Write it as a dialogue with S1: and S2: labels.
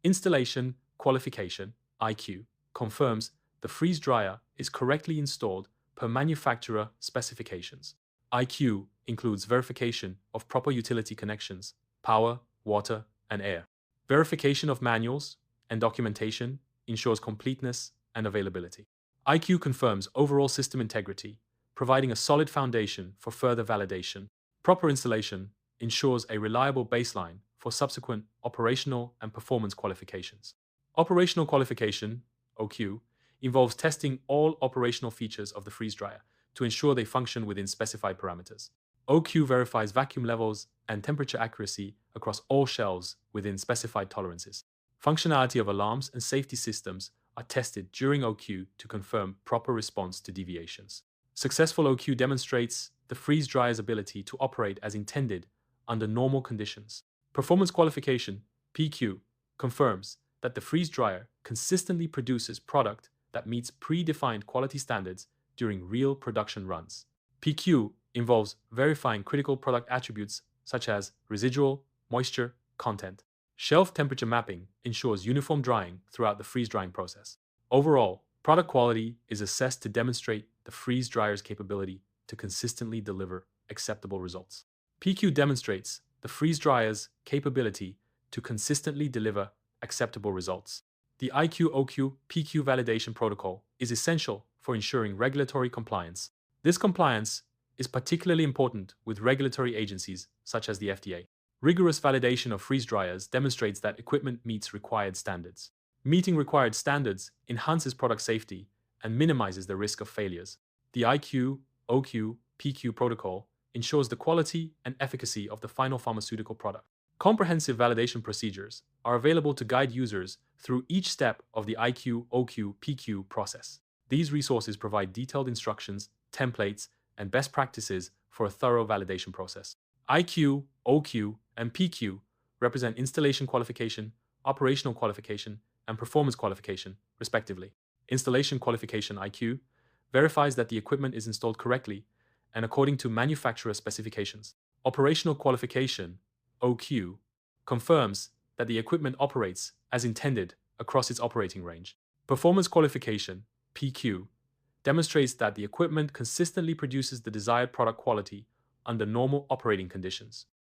S1: Installation Qualification (IQ) confirms the freeze dryer is correctly installed per manufacturer specifications. IQ includes verification of proper utility connections, power, water, and air. Verification of manuals and documentation ensures completeness and availability. IQ confirms overall system integrity, providing a solid foundation for further validation. Proper installation ensures a reliable baseline for subsequent operational and performance qualifications. Operational qualification, OQ, involves testing all operational features of the freeze dryer to ensure they function within specified parameters. OQ verifies vacuum levels and temperature accuracy across all shelves within specified tolerances. Functionality of alarms and safety systems are tested during OQ to confirm proper response to deviations. Successful OQ demonstrates the freeze dryer's ability to operate as intended under normal conditions. Performance qualification, PQ, confirms that the freeze dryer consistently produces product that meets predefined quality standards during real production runs. PQ involves verifying critical product attributes such as residual, moisture, content. Shelf temperature mapping ensures uniform drying throughout the freeze drying process. Overall, product quality is assessed to demonstrate the freeze dryer's capability to consistently deliver acceptable results. PQ demonstrates the freeze dryer's capability to consistently deliver acceptable results. The IQ-OQ PQ validation protocol is essential for ensuring regulatory compliance. This compliance is particularly important with regulatory agencies such as the FDA. Rigorous validation of freeze dryers demonstrates that equipment meets required standards. Meeting required standards enhances product safety and minimizes the risk of failures. The IQ-OQ PQ protocol ensures the quality and efficacy of the final pharmaceutical product. Comprehensive validation procedures are available to guide users through each step of the IQ-OQ PQ process. These resources provide detailed instructions, templates, and best practices for a thorough validation process. IQ, OQ, and PQ represent installation qualification, operational qualification, and performance qualification, respectively. Installation qualification IQ verifies that the equipment is installed correctly and according to manufacturer specifications. Operational qualification OQ confirms that the equipment operates as intended across its operating range. Performance qualification PQ demonstrates that the equipment consistently produces the desired product quality under normal operating conditions.